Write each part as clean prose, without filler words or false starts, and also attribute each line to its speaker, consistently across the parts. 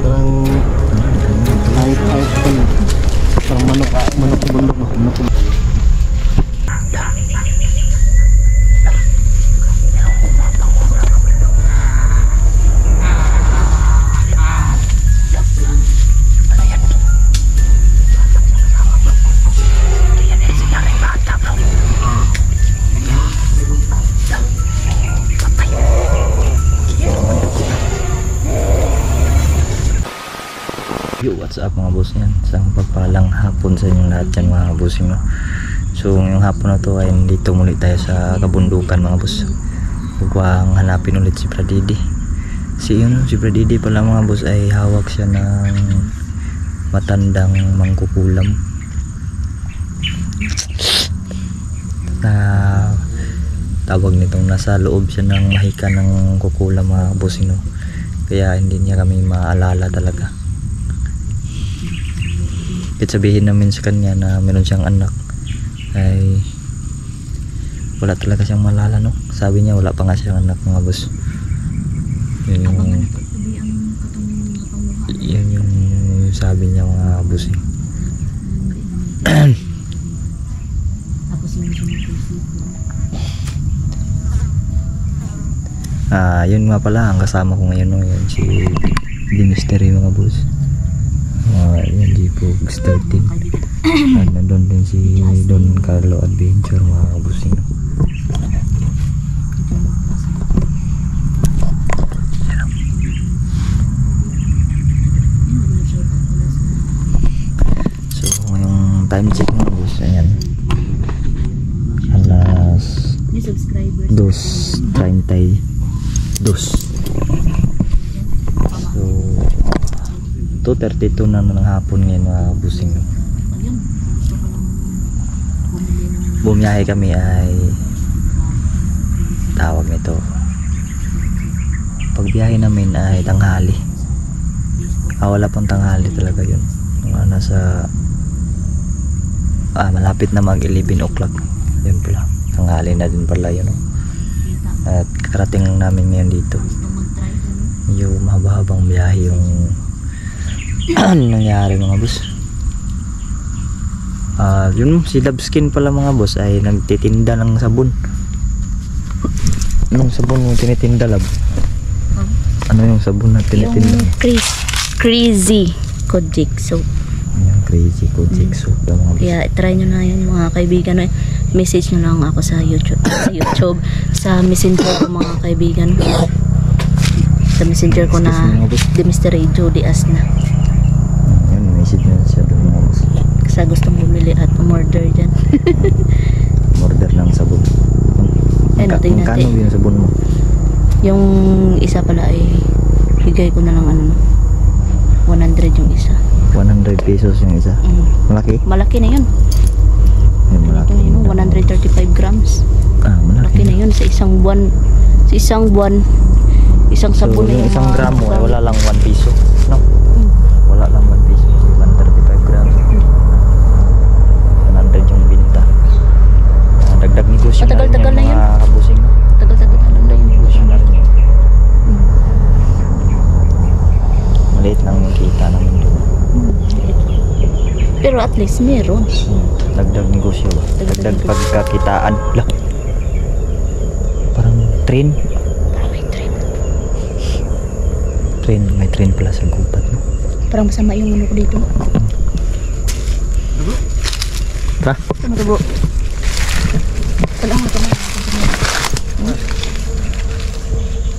Speaker 1: Parang light out pa na. Parang manok bundok.
Speaker 2: Yo, what's up mga boss yan? Isang pagpalang hapon sa inyong lahat yan mga bossing no? So ngayong hapon na to ay dito muli tayo sa kabundukan mga boss. Huwag hanapin ulit si Pradidi. Si Pradidi pala mga boss ay hawak siya ng matandang mangkukulam na tawag nitong nasa loob siya ng mahika ng kukulam mga bossing no? Kaya hindi niya kami maalala talaga. Kahit sabihin namin sa kanya na meron siyang anak ay wala talaga siyang malala no. Sabi niya wala pa nga siyang anak mga boss. Yun yung sabi niya mga boss eh. Yun nga pala ang kasama ko ngayon no, yun si The Mystery mga boss. Yan di po 13. Nandun din si Don Carlo Adventure mga busing. So ngayong time check mga bus, ayan alas 2:32. So 2:32 na ng hapon ngayon mga busing. Bumiyahe kami ay tawag nito, pagbiyahe namin ay tanghali. Wala pang tanghali talaga yun, mga nasa malapit na mag 11 o'clock yun pala, tanghali na din pala yun no? At karating lang namin ngayon dito. Medyo mahaba-habang biyahe yung nangyari mga boss. Yun si Labskin pala mga boss ay nagtitinda ng sabon. Anong sabon yung tinitinda lab? Ano yung sabon na tinitinda?
Speaker 3: Yung Crazy Kojic soap.
Speaker 2: Yung Crazy Kojic soap daw mga boss.
Speaker 3: Kaya try nyo na yun mga kaibigan. Message nyo lang ako sa YouTube, sa messenger ko mga kaibigan. Sa messenger ko na The Mystery Jody Asna.
Speaker 2: Message na siya doon mga boss.
Speaker 3: Kasi gustong bumili at umorder dyan.
Speaker 2: Order ng sabon. Magkano yung sabon mo?
Speaker 3: Yung isa pala ay higay ko na lang 100 yung isa.
Speaker 2: 100 pesos yung isa? Malaki?
Speaker 3: Malaki na yun.
Speaker 2: Malaki na
Speaker 3: yun. 135 grams. Malaki na yun sa isang buwan. Isang sabon na
Speaker 2: yung isang gramo ay wala lang 1 piso no? Wala lang 1 piso, 135 grams. 100 yung binta. Dagdag negosyo na rin
Speaker 3: na yun
Speaker 2: mga kabusing.
Speaker 3: Tagal na yun.
Speaker 2: Negosyo na rin yun. Maliit lang yung kita namin doon.
Speaker 3: Pero at least meron.
Speaker 2: Dagdag negosyo ba? Dagdag pagkakitaan lang. Parang train. May train pala sa gubat no?
Speaker 3: Parang masama yung ano ko dito.
Speaker 2: Tara.
Speaker 3: Ano to bro?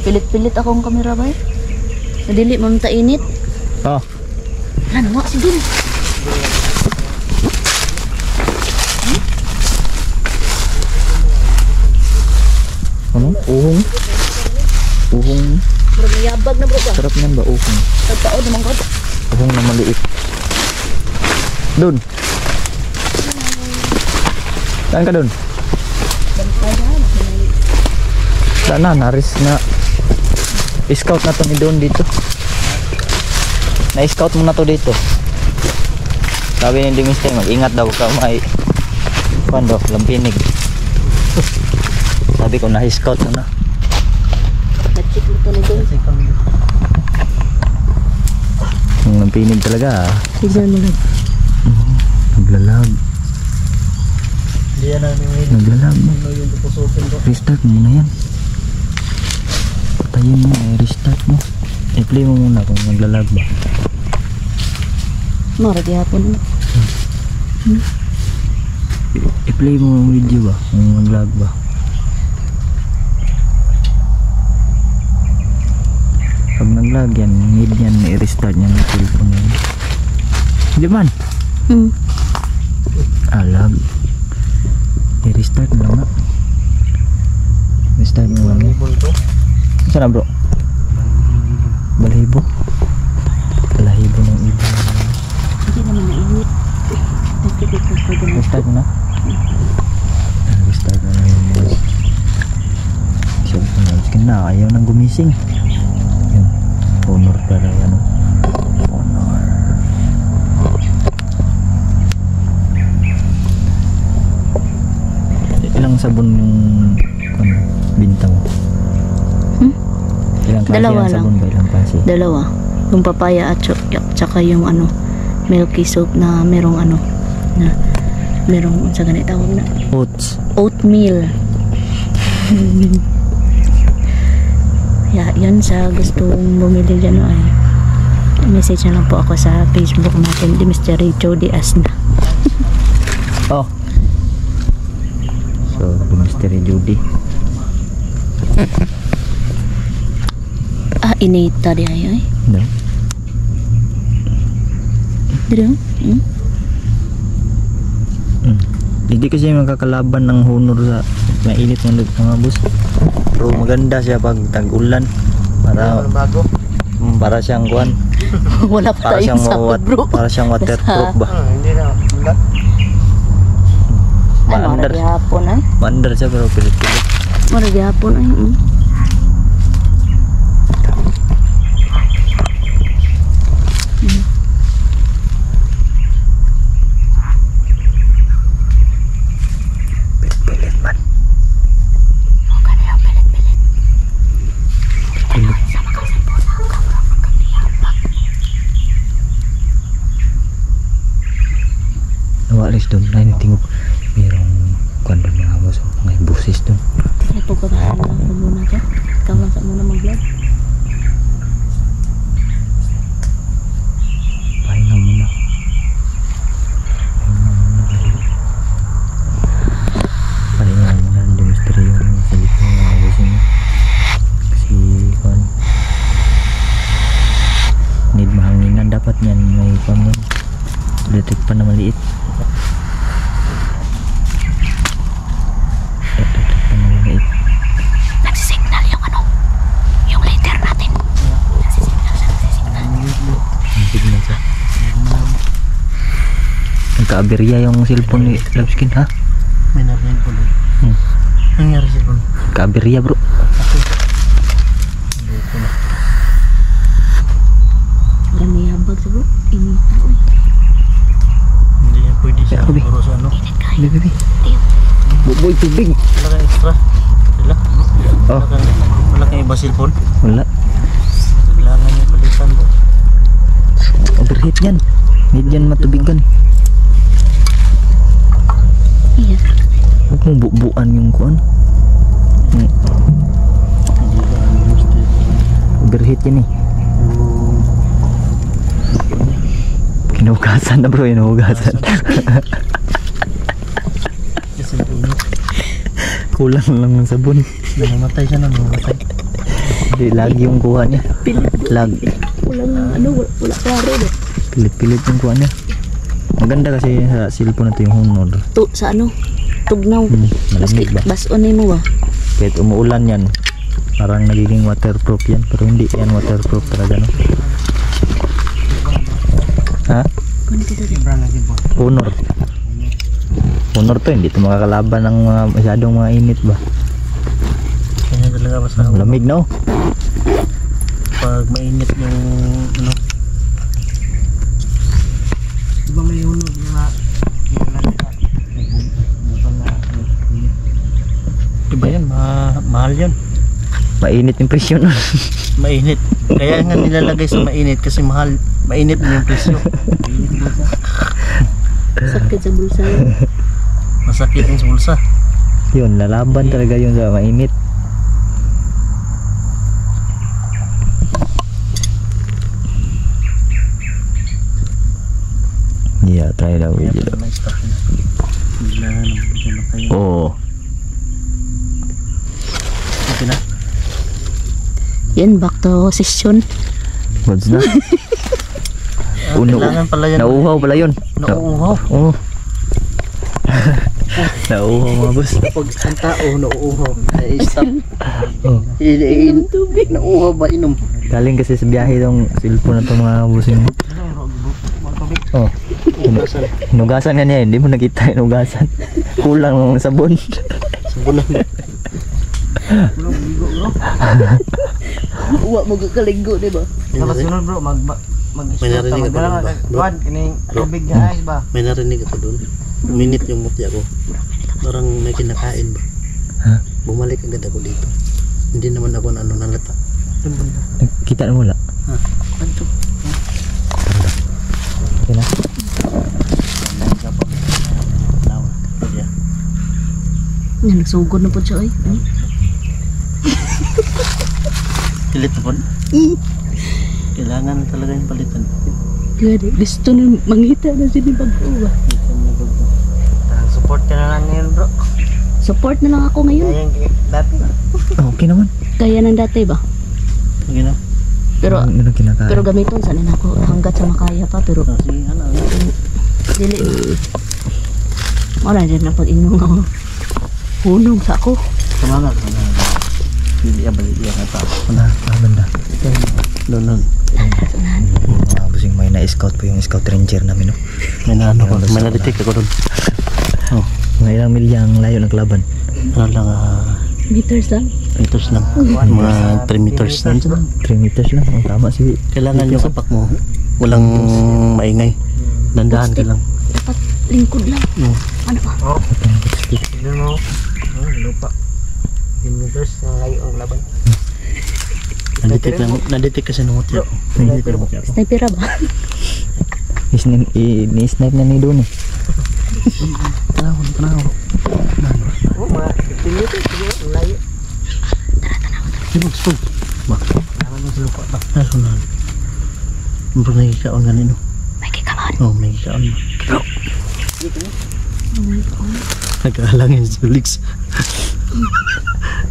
Speaker 3: Pilit-pilit akong kamera ba eh? Nadili mo ta init. Ano nga sige.
Speaker 2: Ano? Uhong.
Speaker 3: Bro, mayabag na bro ba?
Speaker 2: Sarap yan ba uhong?
Speaker 3: Tagpao naman ko.
Speaker 2: Uhong na maliit. Doon. Saan ka doon? Saan na? Naris na. I-scout na to ni Don dito. Na-scout mo na to dito. Sabi ni Dimiste, mag-ingat daw ka may pando, lampinig. Sabi ko na-scout mo na.
Speaker 3: Nag-check mo to ni Don.
Speaker 2: pinig talaga.
Speaker 3: Tignan mo lang.
Speaker 2: Naglalag.
Speaker 1: Hindi yan ang
Speaker 2: Naglalag.
Speaker 1: ano yung pupusukin ko.
Speaker 2: Restart mo na yan. Patayin mo, restart mo. I-play mo muna kung naglalag ba.
Speaker 3: Marag hapon.
Speaker 2: I-play mo yung video ba kung naglag ba. Pag naglag yan, need yan, i-restart yan yung cellphone yan. Hindi man. Lag. I-restart mo lang nga. Restart mo lang nga. Saan na bro? Balahibo. Balahibo ng iba.
Speaker 3: Hindi naman mainit.
Speaker 2: Restart mo na. Restart mo na yung boss. Cellphone na. Skin na. Ayaw nang gumising. Yun. Honor para ano. Honor. Ilang sabon yung ano, binta mo? Ilang klase
Speaker 3: Dalawa
Speaker 2: ang
Speaker 3: lang.
Speaker 2: sabon ba? Ilang klase?
Speaker 3: Dalawa. Yung papaya at tsaka yung ano, milky soap na merong ano, na merong sa ganit tawag na
Speaker 2: Oats.
Speaker 3: oatmeal. Yan sa gustong bumili dyan ay message na lang po ako sa Facebook natin, di Mr. Rachel Diaz na.
Speaker 2: Oh. So, Mystery Judy.
Speaker 3: Inita di ay.
Speaker 2: No.
Speaker 3: Dito?
Speaker 2: Hindi kasi makakalaban ng honor sa mainit ng mga bus. Pero maganda siya pag tag-ulan.
Speaker 1: Bago.
Speaker 2: Para siyang kuan.
Speaker 3: Wala pa tayong sakot, bro.
Speaker 2: Para siyang waterproof ba?
Speaker 1: Hindi na. Wala.
Speaker 3: Ay,
Speaker 2: Maandar.
Speaker 3: marag hapon ay.
Speaker 2: Maandar siya pero pilit-pilit.
Speaker 3: Marag hapon ay.
Speaker 2: Pilit man. Nawalis doon, nainitingog. Merong kuan doon mga boss, mga busis doon.
Speaker 3: Ay, pagkakain lang ko muna to. Ikaw lang sa muna mag-vlog.
Speaker 2: Pahinga muna. Pahinga muna. Hindi mystery yung salit mo mga boss mo. Kasi kuan. Need mahanginan dapat yan. May kuan yan. Electric pa na maliit.
Speaker 3: Nagsisignal yung ano, yung later natin. Nagsisignal siya, nagsisignal.
Speaker 2: Signal siya. Nagka-aberya yung cellphone ni Loveskin ha?
Speaker 1: May narinig po doon. Nangyari siya po.
Speaker 2: Nagka-aberya bro.
Speaker 3: Marami habag sa bro. Inita oy.
Speaker 1: Hindi yan pwede siya.
Speaker 2: Sabi.
Speaker 1: Puro sa ano.
Speaker 3: Init kayo.
Speaker 2: Bibi.
Speaker 3: Tiyo.
Speaker 2: Buboy tubig.
Speaker 1: Wala kang extra. Wala.
Speaker 2: Oh.
Speaker 1: Wala kang iba cellphone.
Speaker 2: Wala.
Speaker 1: Kailangan niya palitan po.
Speaker 2: Overheat yan. Need yan matubigan.
Speaker 3: Iya.
Speaker 2: Huwag mong bubuan yung kuan.
Speaker 1: Hindi ba ang gusto?
Speaker 2: Overheat yan eh. Kinuhugasan na bro, hinuhugasan.
Speaker 1: Kasi punit.
Speaker 2: Kulang lang ng sabon.
Speaker 1: Namamatay siya na. Namamatay.
Speaker 2: Hindi, lag yung kuha niya. Lag.
Speaker 3: Walang ano, wala klaro do.
Speaker 2: Pilit-pilit yung kuha niya. Maganda kasi sa cellphone na ito yung honor.
Speaker 3: To sa ano? Tugnaw.
Speaker 2: Malamig ba?
Speaker 3: Bason mo ba?
Speaker 2: Kahit umuulan yan, parang nagiging waterproof yan. Pero hindi yan waterproof talaga no. Ha?
Speaker 3: Kunin dito dito.
Speaker 1: Brand lagi po.
Speaker 2: Honor. Honor to, hindi ito makakalaban ng mga masyadong mga init ba?
Speaker 1: Kanya talaga basta
Speaker 2: Lamig no?
Speaker 1: pag mainit yung ano. Diba may hunod na diba yan, mahal yun.
Speaker 2: Mainit yung presyo nun.
Speaker 1: Mainit. Kaya nga nilalagay sa mainit kasi mahal. Mainit na yung presyo.
Speaker 3: Sakit sa bulsa.
Speaker 1: Masakit yung sa bulsa.
Speaker 2: Yun, lalaban talaga yun sa mainit. Yeah, try daw
Speaker 1: Kaya
Speaker 2: video.
Speaker 1: pala may stock na. Bigla na naman tayo.
Speaker 2: Oo.
Speaker 1: Okay na?
Speaker 3: Yan, back to session.
Speaker 2: What's na?
Speaker 1: Kailangan pala yan.
Speaker 2: Nauuhaw pala yun.
Speaker 1: Nauuhaw.
Speaker 2: Oo. Nauuhaw mga boss.
Speaker 1: Pag ang tao nauuhaw, ay stop.
Speaker 2: Oh.
Speaker 1: Nauuhaw ba inom?
Speaker 2: Galing kasi sa biyahe tong cellphone na to mga bossing. Oh. Hinugasan nga niya, hindi mo nakita hinugasan. Kulang ng sabon.
Speaker 1: Sabunan.
Speaker 3: Uwa mo kaligo, di ba?
Speaker 1: Dapat sunod bro, may narinig ako doon ba? Bro, tubig na ice ba? May narinig ako doon. Minute yung mutya ko. Parang may kinakain ba?
Speaker 2: Ha?
Speaker 1: Bumalik agad ako dito. Hindi naman ako na nalata.
Speaker 2: Kita na wala.
Speaker 1: Ha? Anto?
Speaker 2: Okay na.
Speaker 3: Yan, nagsugod na po siya ay.
Speaker 1: Pilit na po. Kailangan talaga yung palitan.
Speaker 3: Gari, gusto na mangita na sila pag-uwa.
Speaker 1: Support ka na lang ngayon bro.
Speaker 3: Support na lang ako ngayon.
Speaker 1: Dati.
Speaker 2: Okay naman.
Speaker 3: Kaya ng dati ba?
Speaker 1: Sige na.
Speaker 3: Pero
Speaker 2: Ano kinakain?
Speaker 3: pero gamiton sana na ako hanggat sa makaya pa pero
Speaker 1: Sige ano.
Speaker 3: dili. Wala din na pag inyong ako. Hunong sa ako.
Speaker 1: Semangat. Hindi yan balik yan ata.
Speaker 2: Ano? Banda.
Speaker 1: Doon.
Speaker 2: Mga bossing, may na-scout po yung scout ranger namin. No?
Speaker 1: May naano ko. May na-detect ako doon. Oh.
Speaker 2: Mga ilang milyang layo ng kalaban.
Speaker 1: Ano lang
Speaker 3: Meters lang.
Speaker 1: meters lang. Mga 3 meters lang.
Speaker 2: 3 meters lang. Oh, tama si.
Speaker 1: Kailangan yung kapak mo. Walang maingay. Dandahan ka lang.
Speaker 3: Dapat lingkod lang. Ano ba?
Speaker 1: Tignan mo. Lupa. 10 meters ang layo ang laban. Nadetect kasi ng mutya.
Speaker 3: Sniper ba?
Speaker 2: Ni-snipe na ni doon eh.
Speaker 1: Tanaw. Oh, mga 15 meters siguro ang layo. Tara. Stop. Ba. Naman mo sa lupa ba? Nasunod. Murag nagkikaon ganin no.
Speaker 3: May kikaman.
Speaker 1: Oh, may kikaon ba? Bro. Nag-aalangin sa leaks.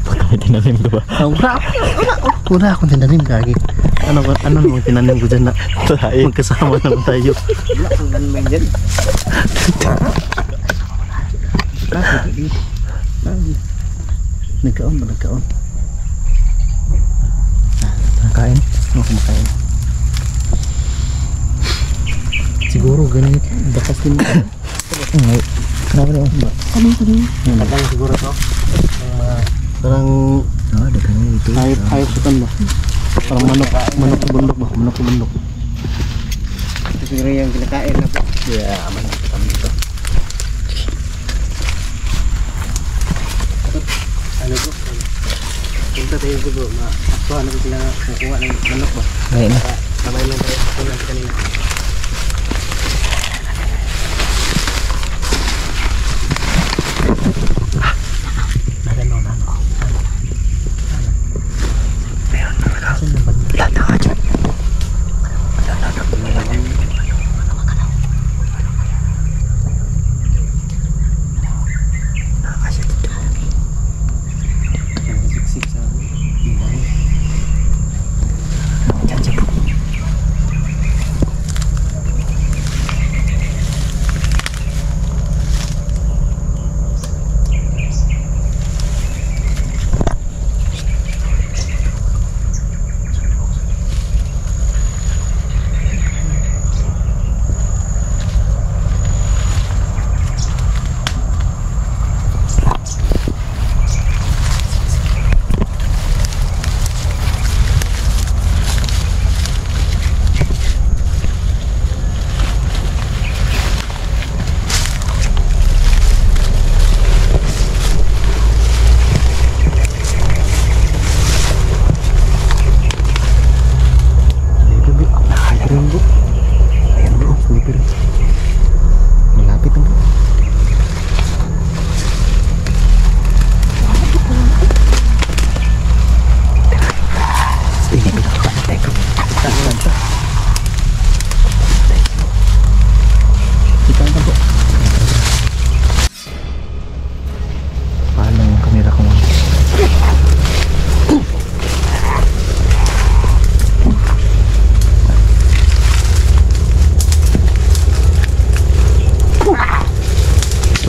Speaker 2: Baka may tinanim ko ba?
Speaker 1: Wala akong tinanim kagi. Ano mo tinanim ko dyan na magkasama naman tayo. Wala akong ganman dyan. Nagkaon ba? Nagkaon?
Speaker 2: Nakain?
Speaker 1: Ano kumakain? Siguro ganit. Bakas din mo.
Speaker 2: Ay, kenapa nih om?
Speaker 3: Ano ko din?
Speaker 1: Kadang siguro to. Parang
Speaker 2: Ah, dagangan itu.
Speaker 1: hayop sukan ba? Parang manok sa bundok ba? Manok sa bundok. Ito siguro yung kinakain na po. Yeah, manok sa bundok. Ano bro? Punta tayo bro. Aktuhan na sila kukuha ng manok ba?
Speaker 2: Baik na.
Speaker 1: Sabay lang tayo. Ito lang kanina.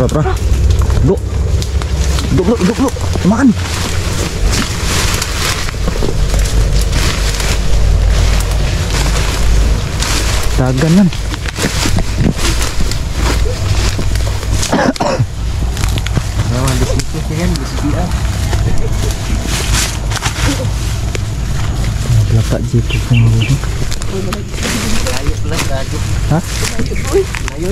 Speaker 2: Tara. Duk. Duk. Makan. Dagan man.
Speaker 1: Naman disiplin yan, disiplin.
Speaker 2: Laka dito kung ano.
Speaker 1: Layo pala gago.
Speaker 2: Ha?
Speaker 1: Layo.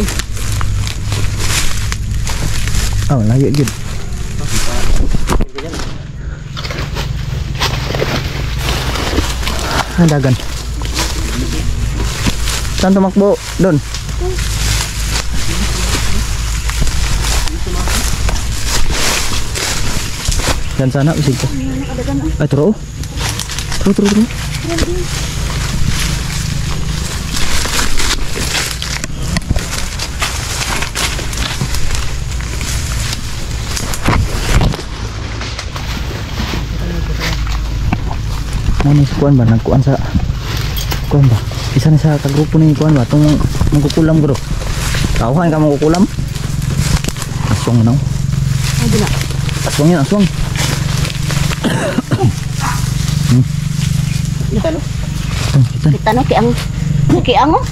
Speaker 2: Oh, layo gid. Dagan. Saan tumakbo? Doon. Yan sana, isig ko. Ay, turo. Turo. Ano si kuan ba? Nagkuan sa kuan ba? Isa na sa kagrupo ni kuan ba? Itong mangkukulam bro. Kauhan ka mangkukulam? Aswang mo na.
Speaker 3: Ay, na.
Speaker 2: Aswang yan, aswang. Kita.
Speaker 3: Kita no, kiang oh.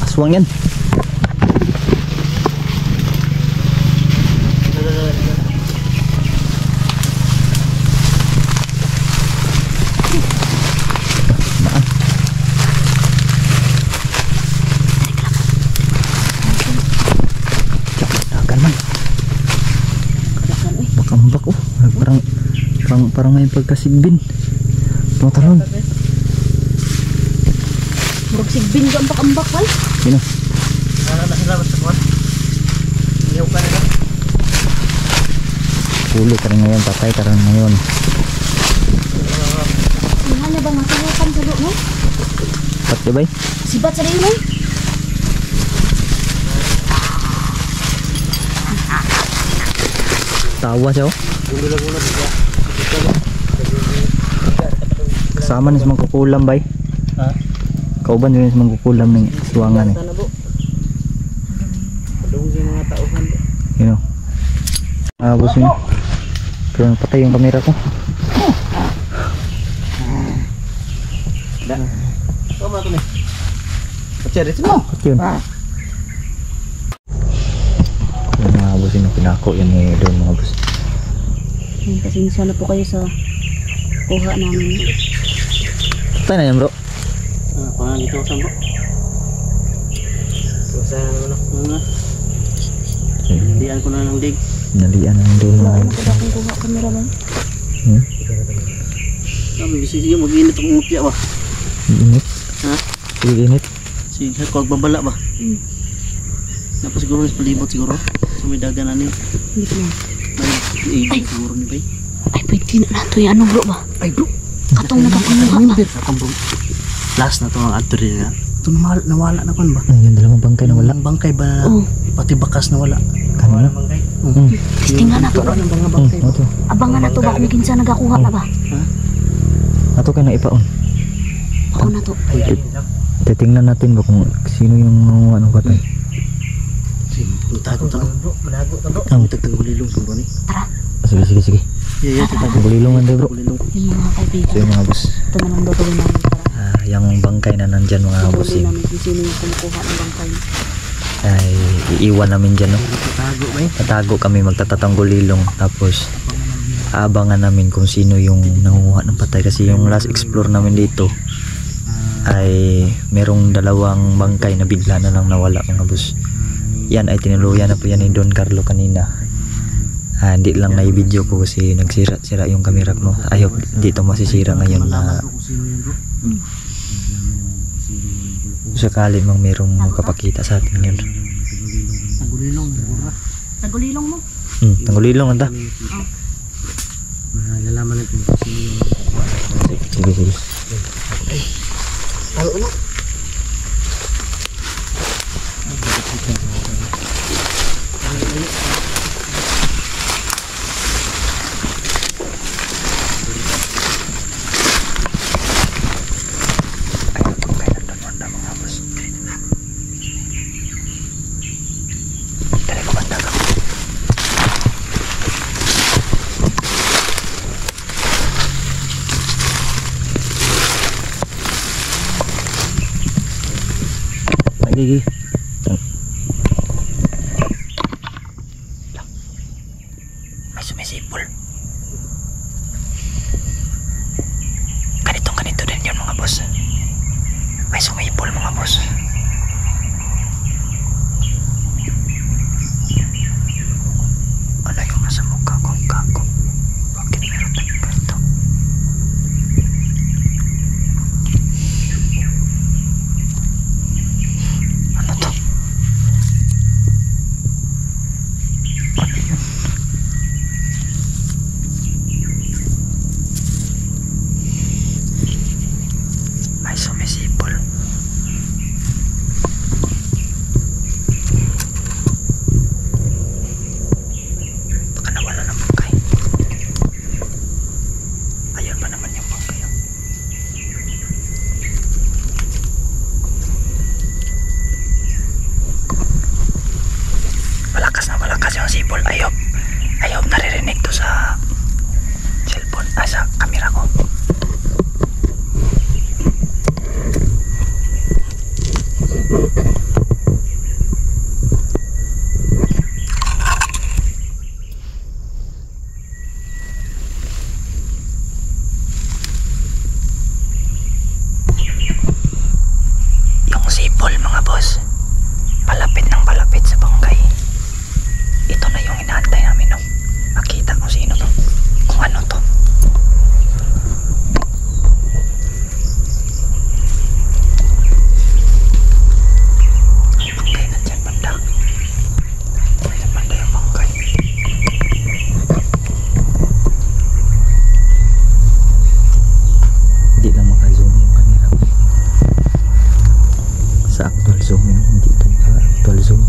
Speaker 2: Aswang yan. Bakambak oh, parang may pagkasigbin. Tumatalon.
Speaker 3: Murag sigbin ko ang bakambak ay.
Speaker 2: Sino?
Speaker 1: Na sila basta kuan. Iyaw ka na.
Speaker 2: Huli ka rin ngayon, patay ka rin ngayon.
Speaker 3: Ano niya ba masahukan sa do no?
Speaker 2: Pat di ba?
Speaker 3: Sibat sa rin no?
Speaker 2: Tawa siya oh.
Speaker 1: Gulo-gulo diga.
Speaker 2: Kasama ni sa mga kukulam bay.
Speaker 1: Ha?
Speaker 2: Kauban din sa mga kukulam ng suwangan eh.
Speaker 1: Sana po. Padung sa mga tauhan.
Speaker 2: You know. Abos yun. Pero patay yung kamera ko.
Speaker 1: Da. Tama to ni. Pacere mo.
Speaker 2: At yun. Yung mga abos yun, pinako yan eh doon mga abos.
Speaker 3: Pasensya na po kayo sa kuha namin.
Speaker 2: Patay na yan bro.
Speaker 1: Pangalan ito sa bro. Sa ano? Diyan ko na ng dig.
Speaker 2: Nalian na doon mga abos.
Speaker 3: Nakita akong kuha kamera man.
Speaker 1: Sabi sige mag-init ang mutya ba?
Speaker 2: Init.
Speaker 1: Ha?
Speaker 2: Init.
Speaker 1: Sige ko babala ba? Tapos siguro sa palibot siguro. Sa may dagan ani.
Speaker 3: Hindi ko na.
Speaker 1: May ibig siguro ni bay.
Speaker 3: Ay, pwede na nato yung ano bro ba?
Speaker 1: Ay bro.
Speaker 3: Katong nakakuha na.
Speaker 1: Katong bro. Last na to ang adto rin nga. Ito nawala na pan ba?
Speaker 2: Yung dalawang bangkay na wala.
Speaker 1: Walang bangkay ba?
Speaker 3: Oo.
Speaker 1: Pati bakas na wala.
Speaker 2: Kanina?
Speaker 3: Testingan na to.
Speaker 1: Ano mga bangkay ba?
Speaker 2: Ito.
Speaker 3: Abangan na to ba kung kinsa nagakuha na ba?
Speaker 2: Ato kayo na ipaon.
Speaker 3: Ako na to.
Speaker 2: Titingnan natin ba kung sino yung nanguha ng patay.
Speaker 1: Tago tanong bro. Manago ta bro.
Speaker 2: Ang
Speaker 1: Tagtagulilong siguro ni.
Speaker 3: Tara,
Speaker 2: Sige.
Speaker 1: Yeah,
Speaker 2: Bulilungan tayo bro.
Speaker 1: tagulilong.
Speaker 3: yung mga kaibigan.
Speaker 2: So yung mga boss.
Speaker 3: Ito na lang gagawin namin para
Speaker 2: Yung bangkay na nandyan mga boss.
Speaker 3: huli namin kung sino yung kumukuha ng bangkay.
Speaker 2: Ay iiwan namin dyan no.
Speaker 1: Tago ba eh?
Speaker 2: Tatago kami magtatatanggulilong. Tapos aabangan namin kung sino yung nanguha ng patay. Kasi yung last explore namin dito ay merong dalawang bangkay na bigla na lang nawala mga boss. Yan ay tinuluyan na po yan ni Don Carlo kanina. Hindi lang na i-video ko kasi nagsira-sira yung camera ko. Ayaw dito masisira ngayon na sakali mang merong magpapakita sa atin yun.
Speaker 1: Tagulilong.
Speaker 3: Nagulilong mo?
Speaker 2: Tanggulilong anta.
Speaker 1: Malalaman natin kung sino yung
Speaker 2: Sige.
Speaker 1: ano?
Speaker 2: Gigi. May sumisipol. Ganito din yun mga boss. May sumipol mga boss. Ano yung nasa mukha ko? Gago. Bakit meron tayong ganito? Ano to? Ano yun? May sumisipol. Baka nawala ng bangkay. Ayan pa naman yung bangkay. Malakas yung sipol. Ayop naririnig to sa cellphone, sa camera ko. Yung sipol mga boss, palapit ng palapit sa bangkay. Ito na yung inaantay namin, no? Makita kung sino to, kung ano to. Bangkay nandyan banda. Nandyan banda yung bangkay. Hindi lang maka-zoom yung camera ko. Sa actual zooming, hindi ito actual zoom.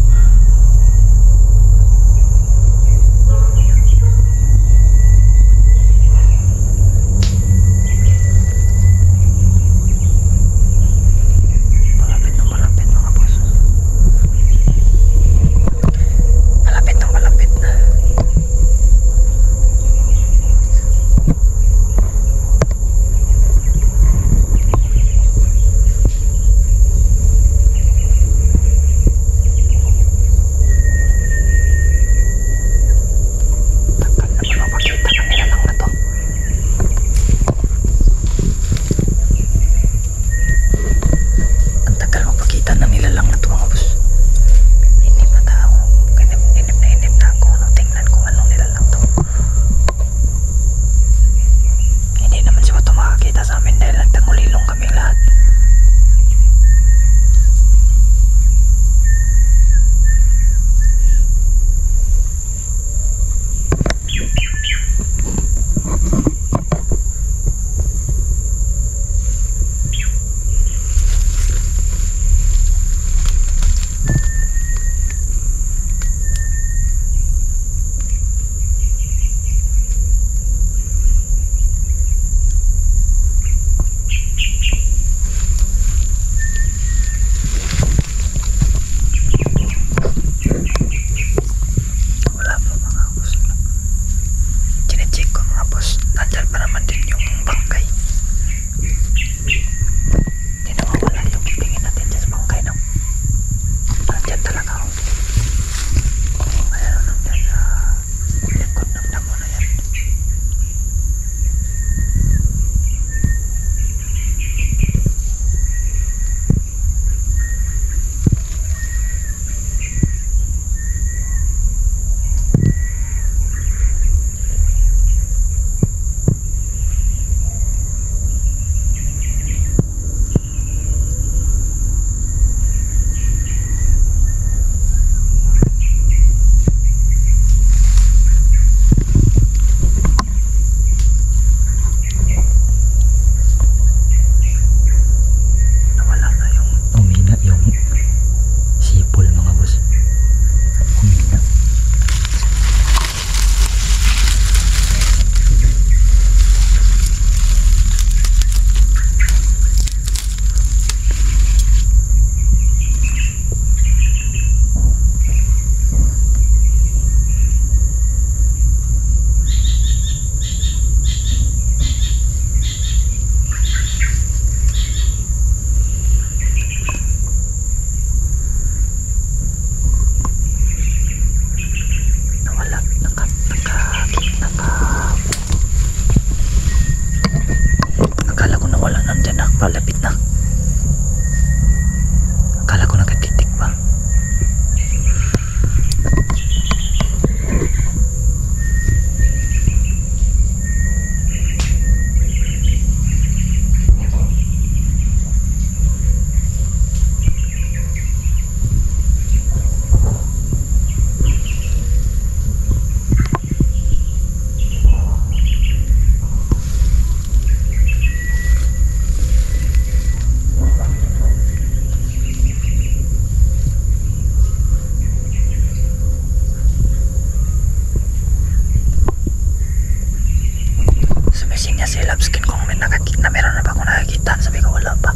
Speaker 2: Labskin kung may nakakita, meron na ba akong nakakita? Sabi ko wala pa.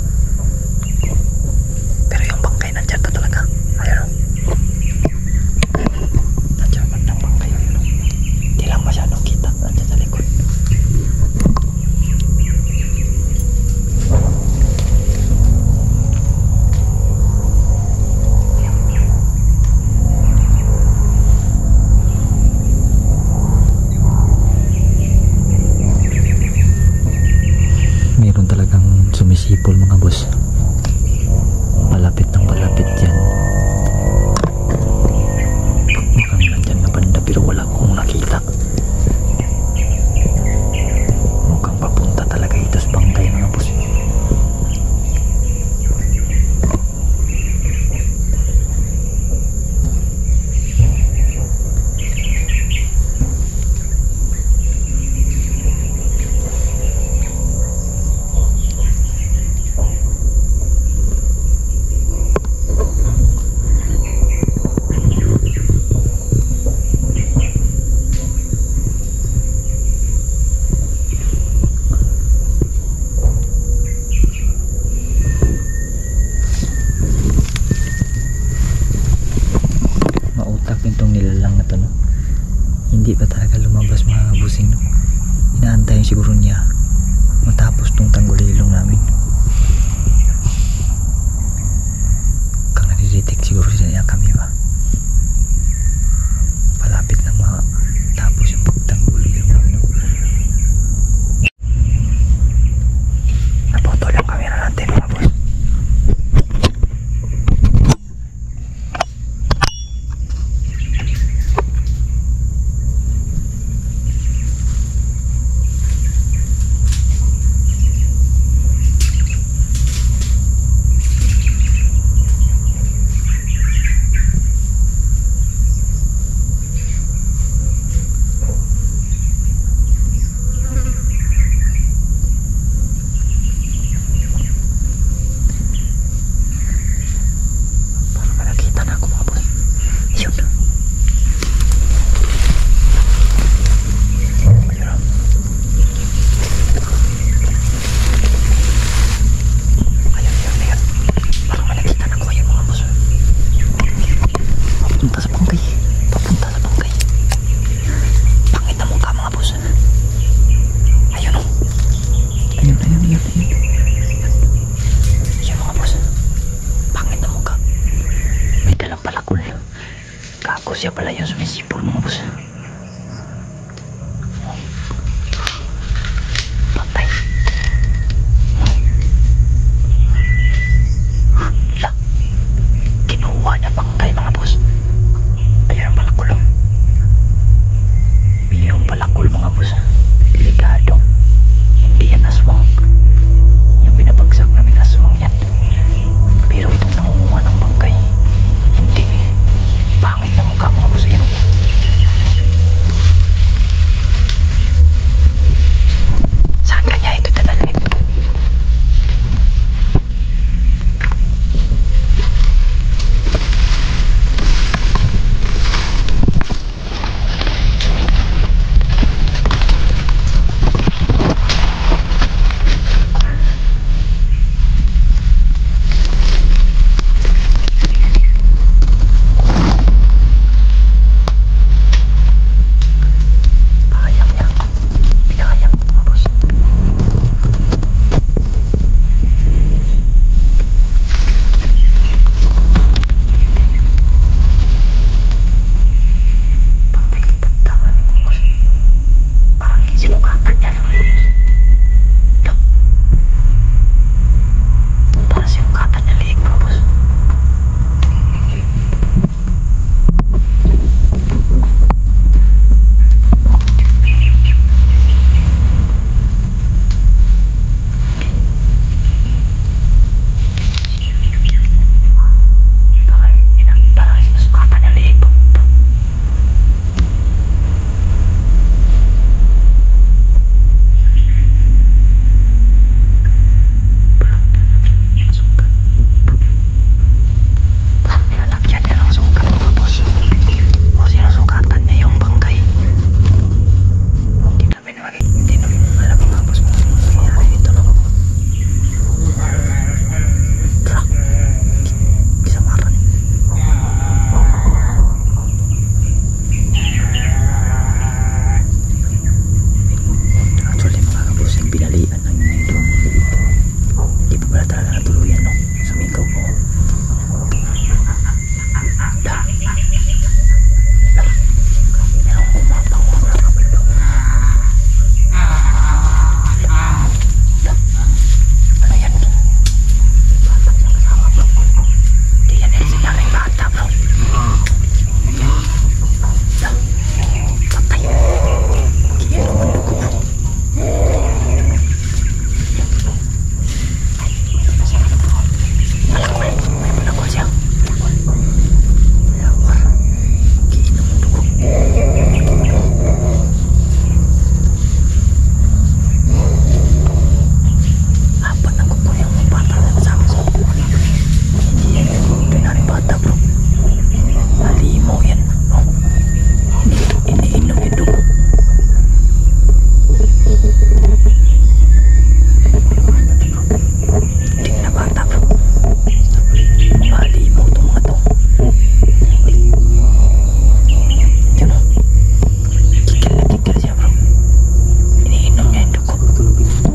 Speaker 2: Pero yung bangkay nandyan pa talaga. Ayun o. Nandyan pa ng bangkay. Ayun o. Hindi lang masyadong kita. Nandyan sa likod. Meron talagang sumisipol mga boss. Malapit ng malapit yan. Mukhang nandyan na banda pero wala akong nakita. Mukhang papunta talaga ito sa bangkay mga boss. Mautak nitong nilalang na to, no? Hindi pa talaga lumabas mga kabusing, no? Inaantayin siguro niya matapos tong tanggulilong namin. Kang nare-detect siguro sila niya kami ba? Palapit na matapos yung pagtanggulilong namin, no? Naputol yung camera natin mga boss.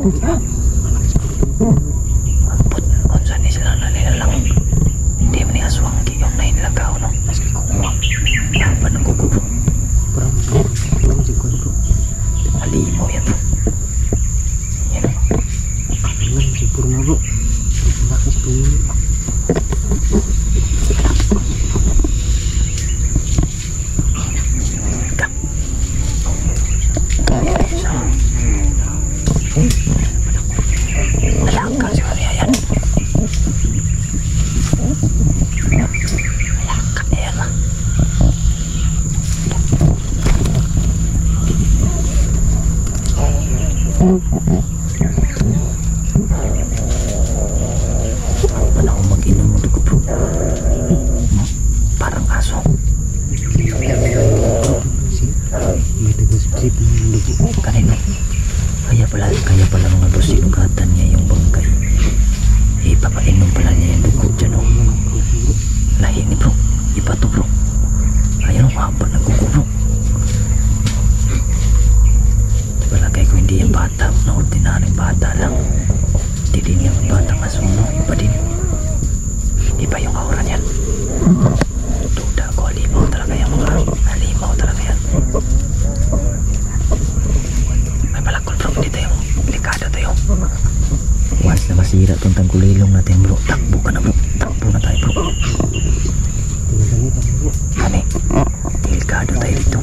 Speaker 2: Ampun, unsa ni sila na nilalang. Hindi man ni aswang kiyong na inilagaw, no? Maski ko kumang. Apa nang kuko, bro?
Speaker 1: Parang jikon bro.
Speaker 2: Halimaw yan, bro. Yan,
Speaker 1: Kangen sipur na bro. Nakis po yun.
Speaker 2: Malangka siguro niya yan. Malangka niya yan, ah. Wala akong mag-inom mo dugo, bro. Parang aso.
Speaker 1: May taga-sip ng lugo.
Speaker 2: Kanino? Kaya pala mga boss, sinugatan niya yung bangkay. Ipapainom pala niya yung dugo dyan, oh. Lahi ni bro. Iba to, bro. Ayun, mahaba ng kuko, bro. Palagay ko hindi yung bata na ordinaryong bata lang. Hindi din yung batang asuno. Iba din. Iba yung aura niyan. Duda ko, halimaw talaga yung mga halimaw talaga yan. May palakol, bro. Hindi tayo likado tayo. Once na masira itong tangkulilong natin, bro, takbo ka na, bro. Takbo na tayo, bro. Kani, delikado tayo dito.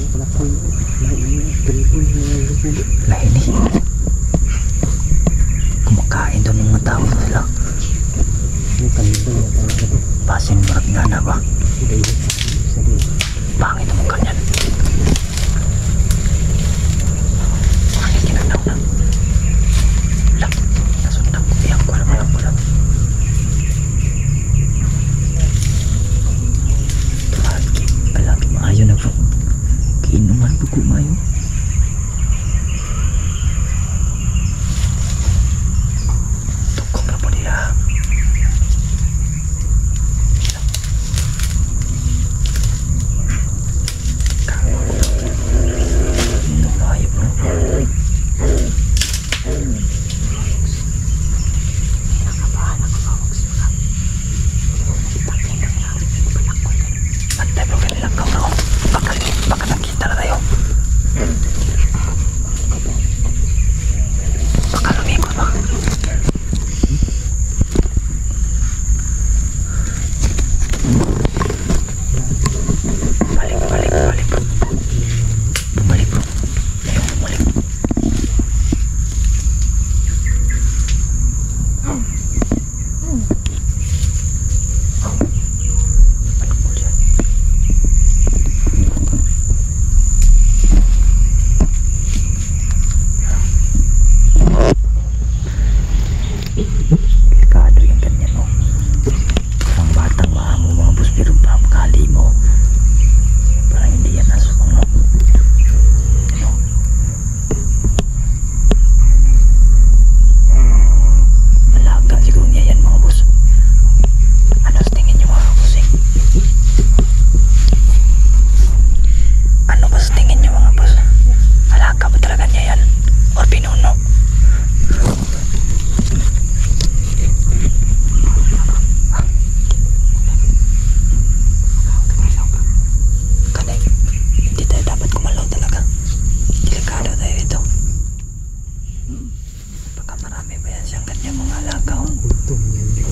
Speaker 2: Lahi ni. Kumakain doon ng mga tao sila. Pasin marat nga na ba? Pangit ang mukha niyan. Pangit kinanaw na. Lang, nasundan ko. Iyak ko lang. Lagi maayo na, bro. Kiinuman po kumayo. Tukok na po nila. Maayo, bro. Antay, bro, kanilang ka, bro. Baka nakita na tayo. Baka lumikot ba? Balik, bro. Bumalik, bro. Ayaw bumalik. Balik mo dyan. Delikado yung ganyan, no? Parang batang maamo mga boss, pero parang kali mo. Parang hindi yan aswang, no? Ano? Alaga siguro niya yan, mga boss. Ano sa tingin niyo, mga boss, eh? Ano ba sa tingin niyo, mga boss? Alaga ba talaga niya yan? Or pinuno? Kanay, hindi tayo dapat kumalaw talaga. Delikado tayo dito. Baka marami ba yan siyang kanyang mga alagaw.
Speaker 1: Kultong yan.